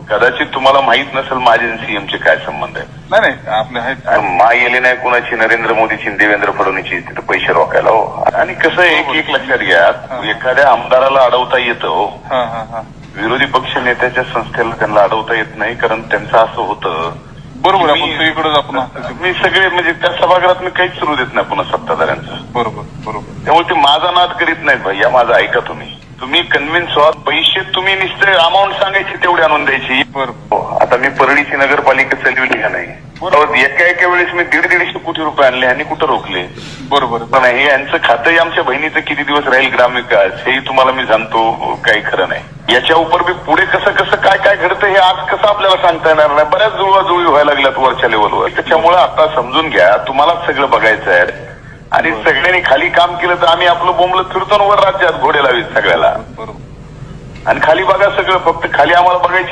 कदाचित तुम्हाला माहित नसेल माझे आणि सीएमचे काय संबंध आहेत. नाही आपले आहेत. मा येले नाही कोणाची, नरेंद्र मोदीची, देवेंद्र फडणवीसची तिथे पैसे रोखायला हो. आणि कसं आहे एक लक्षात घ्या, एखाद्या आमदाराला अडवता येतं हो. विरोधी पक्ष नेत्याच्या संस्थेला त्यांना अडवता येत नाही, कारण त्यांचं असं होतं. बरोबर, आपण सगळीकडे आपण मी सगळे म्हणजे त्या सभागृहात मी काहीच सुरू देत नाही पुन्हा सत्ताधाऱ्यांचं. बरोबर. त्यामुळे ते माझा नाद करीत नाहीत भैया, माझा ऐका तुम्ही कन्व्हिन्स व्हा. पैसे तुम्ही नुसते अमाऊंट सांगायची तेवढी आणून द्यायची. बरोबर. आता मी परळीची नगरपालिका चालविली का नाही, एका वेळेस मी 150 कोटी रुपये आणले आणि कुठं रोखले. बरोबर. पण हे यांचं खातंही आमच्या बहिणीचं किती दिवस राहील ग्रामविकास हेही तुम्हाला मी सांगतो, काही खरं नाही. याच्या उपर मी पुढे कसं काय घडतं हे आज कसं आपल्याला सांगता येणार नाही. बऱ्याच जुळवाजुळवी व्हायला लागल्यात वरच्या लेवलवर. त्याच्यामुळे आता समजून घ्या, तुम्हालाच सगळं बघायचं आहे आणि सगळ्यांनी खाली काम केलं तर आम्ही आपलं बोंबलं फिरतो वर राज्यात घोडे लावीत सगळ्याला. बरोबर. आणि खाली बघा सगळं, फक्त खाली आम्हाला बघायची